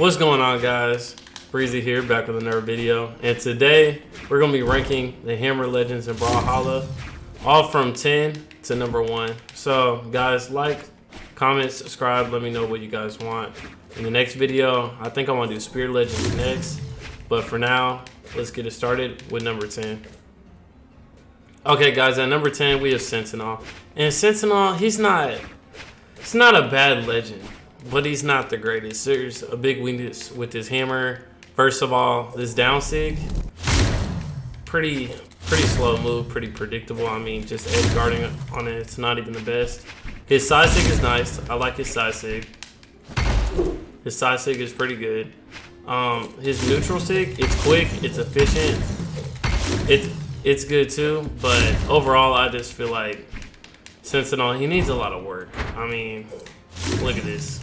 What's going on, guys? Breezy here, back with another video, and today we're gonna be ranking the Hammer Legends in Brawlhalla, all from 10 to number 1. So guys, like, comment, subscribe, let me know what you guys want. In the next video, I think I want to do Spear Legends next, but for now, let's get it started with number 10. Okay guys, at number 10 we have Sentinel, and Sentinel, he's not a bad legend, but he's not the greatest. There's a big weakness with his hammer. First of all, this down sig, pretty slow move, pretty predictable. I mean, just edge guarding on it, it's not even the best. His side sig is nice. I like his side sig. His side sig is pretty good. His neutral sig, it's quick, it's efficient, it's good too. But overall, I just feel like Sentinel, he needs a lot of work. I mean, look at this.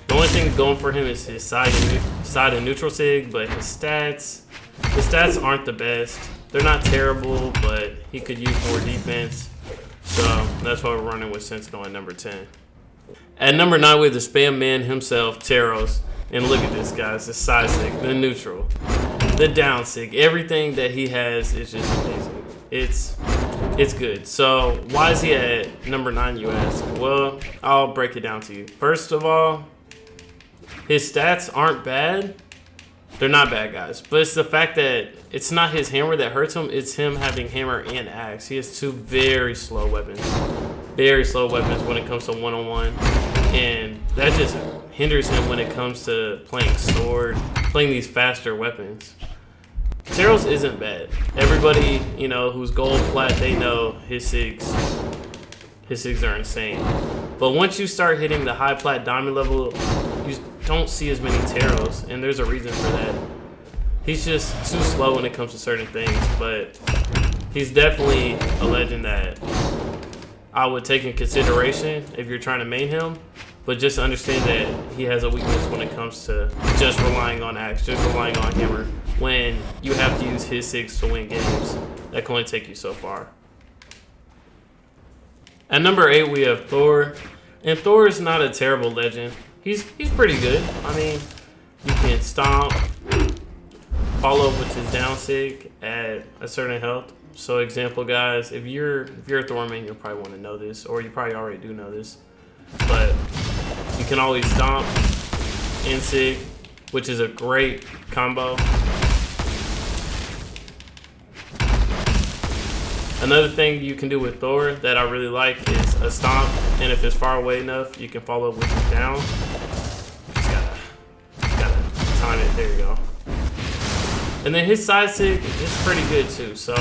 The only thing going for him is his side and neutral sig, but his stats aren't the best. They're not terrible, but he could use more defense. So that's why we're running with Sentinel at number 10. At number 9, we have the spam man himself, Taros. And look at this, guys. The side sig, the neutral, the down sig. Everything that he has is just amazing. It's good. So why is he at number 9, you ask? Well, I'll break it down to you. First of all, his stats aren't bad. They're not bad, guys. But it's the fact that it's not his hammer that hurts him. It's him having hammer and axe. He has two very slow weapons. Very slow weapons when it comes to one-on-one. And that just hinders him when it comes to playing sword, playing these faster weapons. Taros isn't bad. Everybody, you know, who's gold plat, they know his sigs are insane. But once you start hitting the high plat diamond level, you don't see as many Taros, and there's a reason for that. He's just too slow when it comes to certain things, but he's definitely a legend that I would take in consideration if you're trying to main him. But just understand that he has a weakness when it comes to just relying on axe, just relying on hammer. When you have to use his sigs to win games, that can only take you so far. At number 8, we have Thor, and Thor is not a terrible legend. He's pretty good. I mean, you can stomp, follow up with his down sig at a certain health. So example, guys, if you're a Thor main, you'll probably want to know this, or you probably already do know this. But you can always stomp in sig, which is a great combo. Another thing you can do with Thor that I really like is a stomp, and if it's far away enough, you can follow up with his down. Just gotta time it. There you go. And then his side sig is pretty good too. So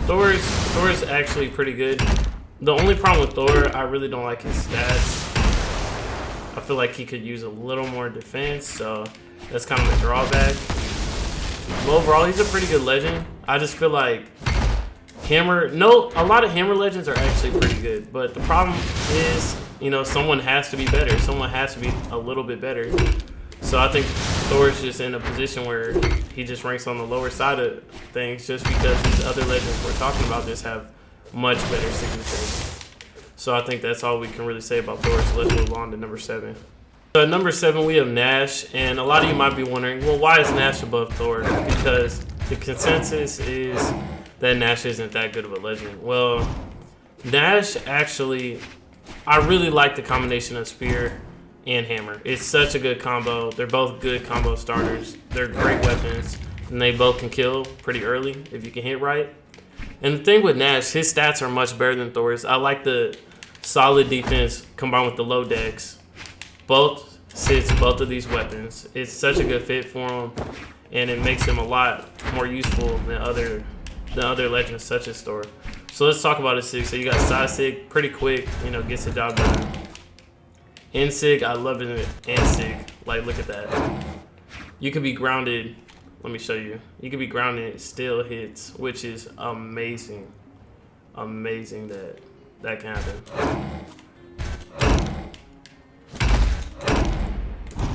Thor's actually pretty good. The only problem with Thor, I really don't like his stats. I feel like he could use a little more defense, so that's kind of a drawback. But overall, he's a pretty good legend. I just feel like a lot of hammer legends are actually pretty good, but the problem is, you know, someone has to be better. Someone has to be a little bit better. So I think Thor's just in a position where he just ranks on the lower side of things just because these other legends we're talking about just have much better signatures. So I think that's all we can really say about Thor. So let's move on to number 7. So at number 7, we have Nash, and a lot of you might be wondering, well, why is Nash above Thor? Because the consensus is that Nash isn't that good of a legend. Well, Nash actually, I really like the combination of spear and hammer. It's such a good combo. They're both good combo starters. They're great weapons, and they both can kill pretty early if you can hit right. And the thing with Nash, his stats are much better than Thor's. I like the solid defense combined with the low dex. Both sits both of these weapons. It's such a good fit for him, and it makes him a lot more useful than other legends such as Thor. So let's talk about his sig. So you got side sig, pretty quick, you know, gets the job done. In sig, I love it in sig. Like, look at that. You could be grounded. Let me show you. You could be grounded and it still hits, which is amazing. Amazing that can happen.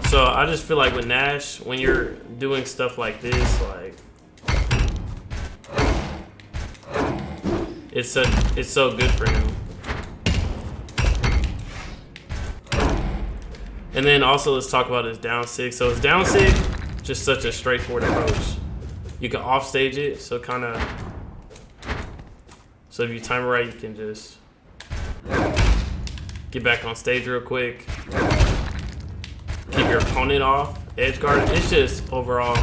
So I just feel like with Nash, when you're doing stuff like this, like, it's so good for him. And then also let's talk about his down sig. So his down sig, just such a straightforward approach. You can offstage it, so kind of. So if you time it right, you can just get back on stage real quick. Keep your opponent off. Edge guard. It's just overall,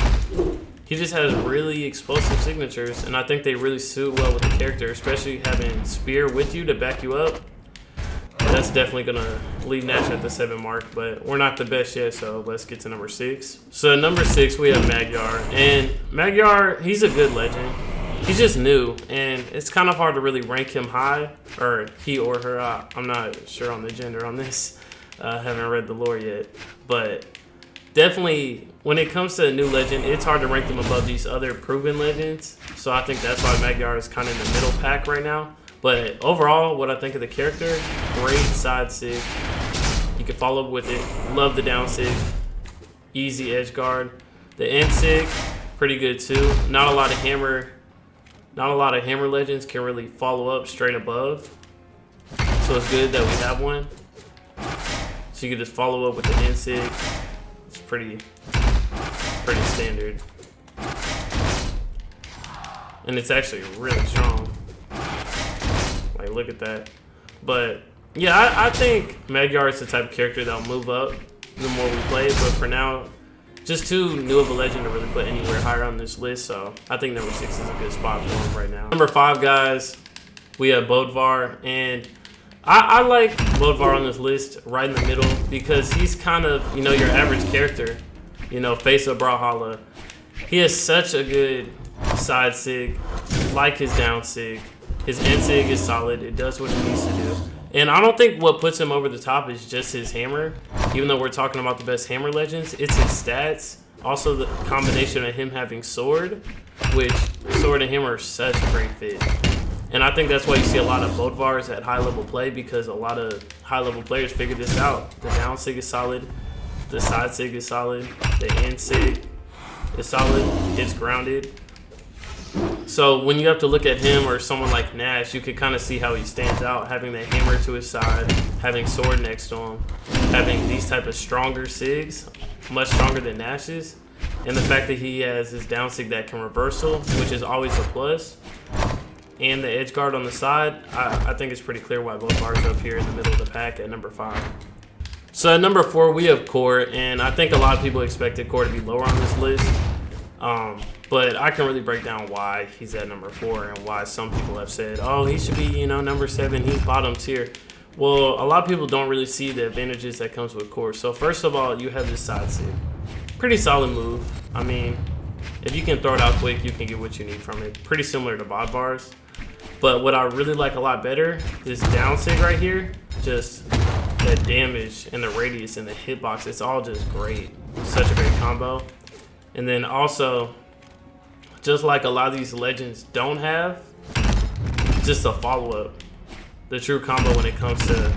he just has really explosive signatures, and I think they really suit well with the character, especially having Spear with you to back you up. That's definitely gonna lead Nash at the 7 mark, but we're not the best yet, so let's get to number 6. So at number 6 we have Magyar, and Magyar, he's a good legend. He's just new, and it's kind of hard to really rank him high, or he or her. I'm not sure on the gender on this. I haven't read the lore yet, but definitely when it comes to a new legend, it's hard to rank them above these other proven legends. So I think that's why Magyar is kind of in the middle pack right now. But overall, what I think of the character, great side sig. You can follow up with it. Love the down sig. Easy edge guard. The end sig, pretty good too. Not a lot of hammer legends can really follow up straight above. So it's good that we have one. So you can just follow up with the end sig. It's pretty standard. And it's actually really strong. Like, look at that. But yeah, I think Magyar is the type of character that'll move up the more we play. But for now, just too new of a legend to really put anywhere higher on this list. So I think number 6 is a good spot for him right now. Number 5, guys, we have Bodvar, and I like Bodvar on this list right in the middle because he's kind of, you know, your average character. You know, face of Brawlhalla. He has such a good side sig, like his down sig. His end sig is solid. It does what it needs to do. And I don't think what puts him over the top is just his hammer. Even though we're talking about the best hammer legends, it's his stats. Also the combination of him having sword, which sword and hammer are such a great fit. And I think that's why you see a lot of Bodvars at high level play, because a lot of high level players figure this out. The down sig is solid. The side sig is solid. The end sig is solid. It's grounded. So when you have to look at him or someone like Nash, you can kind of see how he stands out, having the hammer to his side, having sword next to him, having these type of stronger sigs, much stronger than Nash's, and the fact that he has his down sig that can reversal, which is always a plus, and the edge guard on the side. I think it's pretty clear why both bars up here in the middle of the pack at number 5. So at number 4 we have Core, and I think a lot of people expected Core to be lower on this list. But I can really break down why he's at number 4 and why some people have said, oh, he should be, you know, number 7. He's bottom tier. Well, a lot of people don't really see the advantages that comes with Core. So first of all, you have this side sig. Pretty solid move. I mean, if you can throw it out quick, you can get what you need from it. Pretty similar to bot bars. But what I really like a lot better, this down sig right here, just the damage and the radius and the hitbox, it's all just great. Such a great combo. And then also, just like a lot of these legends don't have, just a follow-up. The true combo when it comes to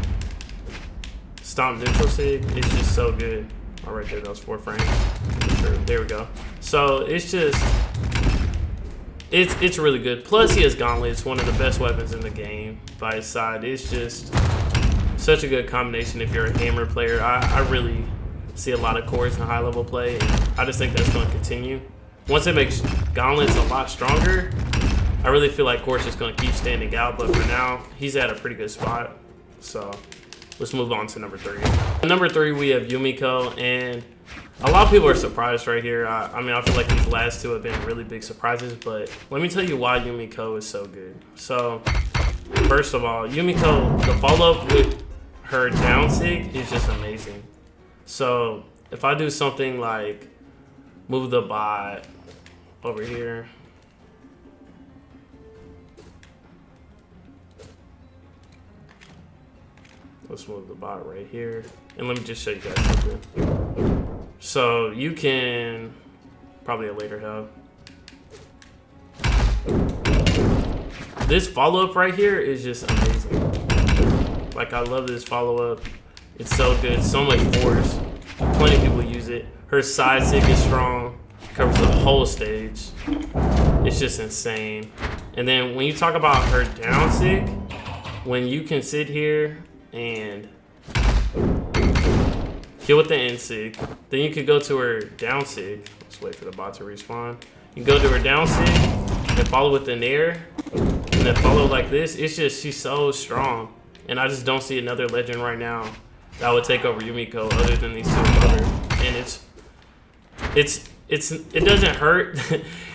Stomp neutral sig is just so good. Oh, right there, that was 4 frames. Sure, there we go. So it's just, it's really good. Plus he has Gauntlet. It's one of the best weapons in the game by his side. It's just such a good combination if you're a hammer player. I really see a lot of cores in high level play, and I just think that's going to continue. Once it makes Gauntlets a lot stronger, I really feel like Core's just going to keep standing out, but for now, he's at a pretty good spot. So let's move on to number 3. At number 3, we have Yumiko, and a lot of people are surprised right here. I mean, I feel like these last 2 have been really big surprises, but let me tell you why Yumiko is so good. So first of all, Yumiko, the follow-up with her down sig is just amazing. So if I do something like move the bot over here, let's move the bot right here, and let me just show you guys something. So you can probably a later hub. This follow-up right here is just amazing. Like, I love this follow-up. It's so good, so much force. Plenty of people use it. Her side sig is strong, covers the whole stage. It's just insane. And then when you talk about her down sig, when you can sit here and kill with the N sig. Then you could go to her down sig. Let's wait for the bot to respawn. You go to her down sig and follow with the nair, and then follow like this. It's just, she's so strong. And I just don't see another legend right now that would take over Yumiko other than these two other. And it doesn't hurt.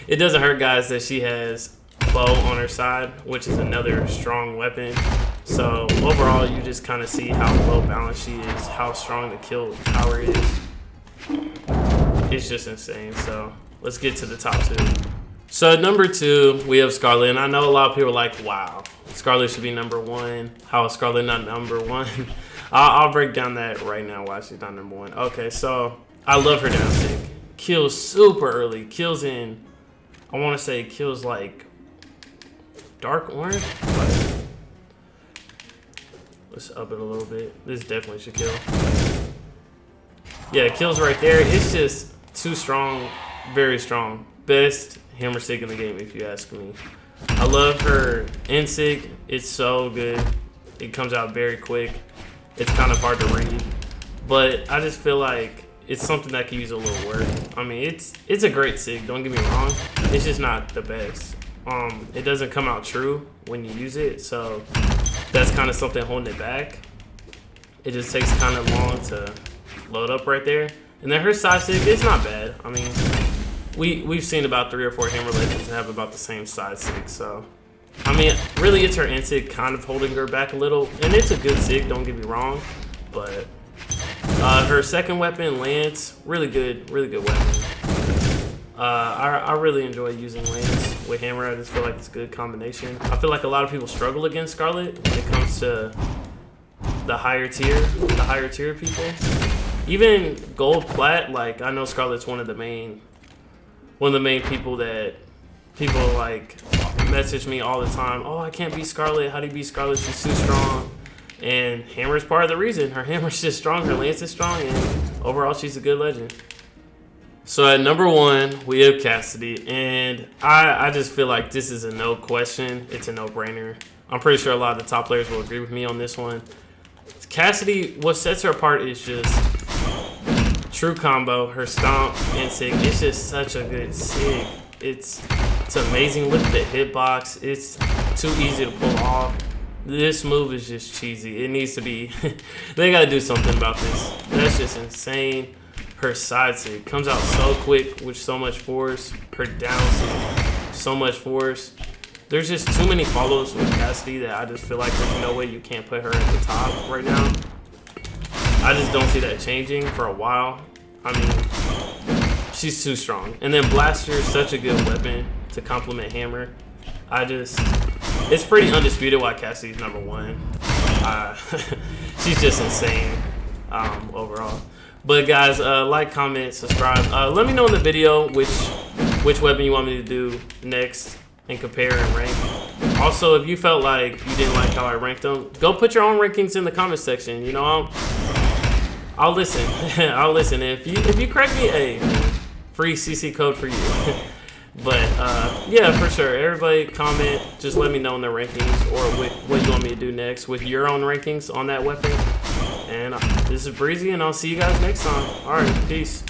It doesn't hurt, guys, that she has bow on her side, which is another strong weapon. So overall, you just kind of see how well balanced she is, how strong the kill power is. It's just insane. So let's get to the top two. So at number 2, we have Scarlet, and I know a lot of people are like, wow, Scarlet should be number 1. How is Scarlet not number 1? I'll break down that right now why she's not number 1. Okay, so I love her down stick. Kills super early. Kills in, I want to say kills like dark orange. But let's up it a little bit. This definitely should kill. Yeah, kills right there. It's just too strong, very strong. Best hammer sig in the game, if you ask me. I love her N sig. It's so good. It comes out very quick. It's kind of hard to read, but I just feel like it's something that can use a little work. I mean, it's a great sig, don't get me wrong. It's just not the best. It doesn't come out true when you use it, so that's kind of something holding it back. It just takes kind of long to load up right there. And then her side sig, it's not bad. I mean, we've seen about 3 or 4 hammer legends that have about the same side sig, so I mean, really it's her N sig kind of holding her back a little, and it's a good sig, don't get me wrong, but her second weapon, Lance, really good weapon. I really enjoy using Lance with hammer. I just feel like it's a good combination. I feel like a lot of people struggle against Scarlet when it comes to the higher tier people. Even gold plat, like I know Scarlet's one of the main people that people like message me all the time. Oh, I can't beat Scarlet. How do you beat Scarlet? She's too strong. And hammer's part of the reason. Her hammer's just strong. Her lance is strong, and overall, she's a good legend. So at number 1, we have Cassidy, and I just feel like this is a no question. It's a no-brainer. I'm pretty sure a lot of the top players will agree with me on this one. Cassidy, what sets her apart is just true combo. Her stomp and sig. It's just such a good sig. It's amazing. Look at the hitbox. It's too easy to pull off. This move is just cheesy. It needs to be. They gotta do something about this. That's just insane. Her side sig comes out so quick with so much force. Her down sig, so much force. There's just too many follows with Cassidy that I just feel like there's no way you can't put her at the top right now. I just don't see that changing for a while. I mean, she's too strong. And then Blaster is such a good weapon to complement Hammer. It's pretty undisputed why Cassidy's number 1. She's just insane overall. But guys, like, comment, subscribe. Let me know in the video which weapon you want me to do next and compare and rank. Also, if you felt like you didn't like how I ranked them, go put your own rankings in the comment section. You know, I'll listen. I'll listen. If you correct me, a free CC code for you. But yeah, for sure. Everybody comment. Just let me know in the rankings or what you want me to do next with your own rankings on that weapon. And this is Breezy, and I'll see you guys next time. All right, peace.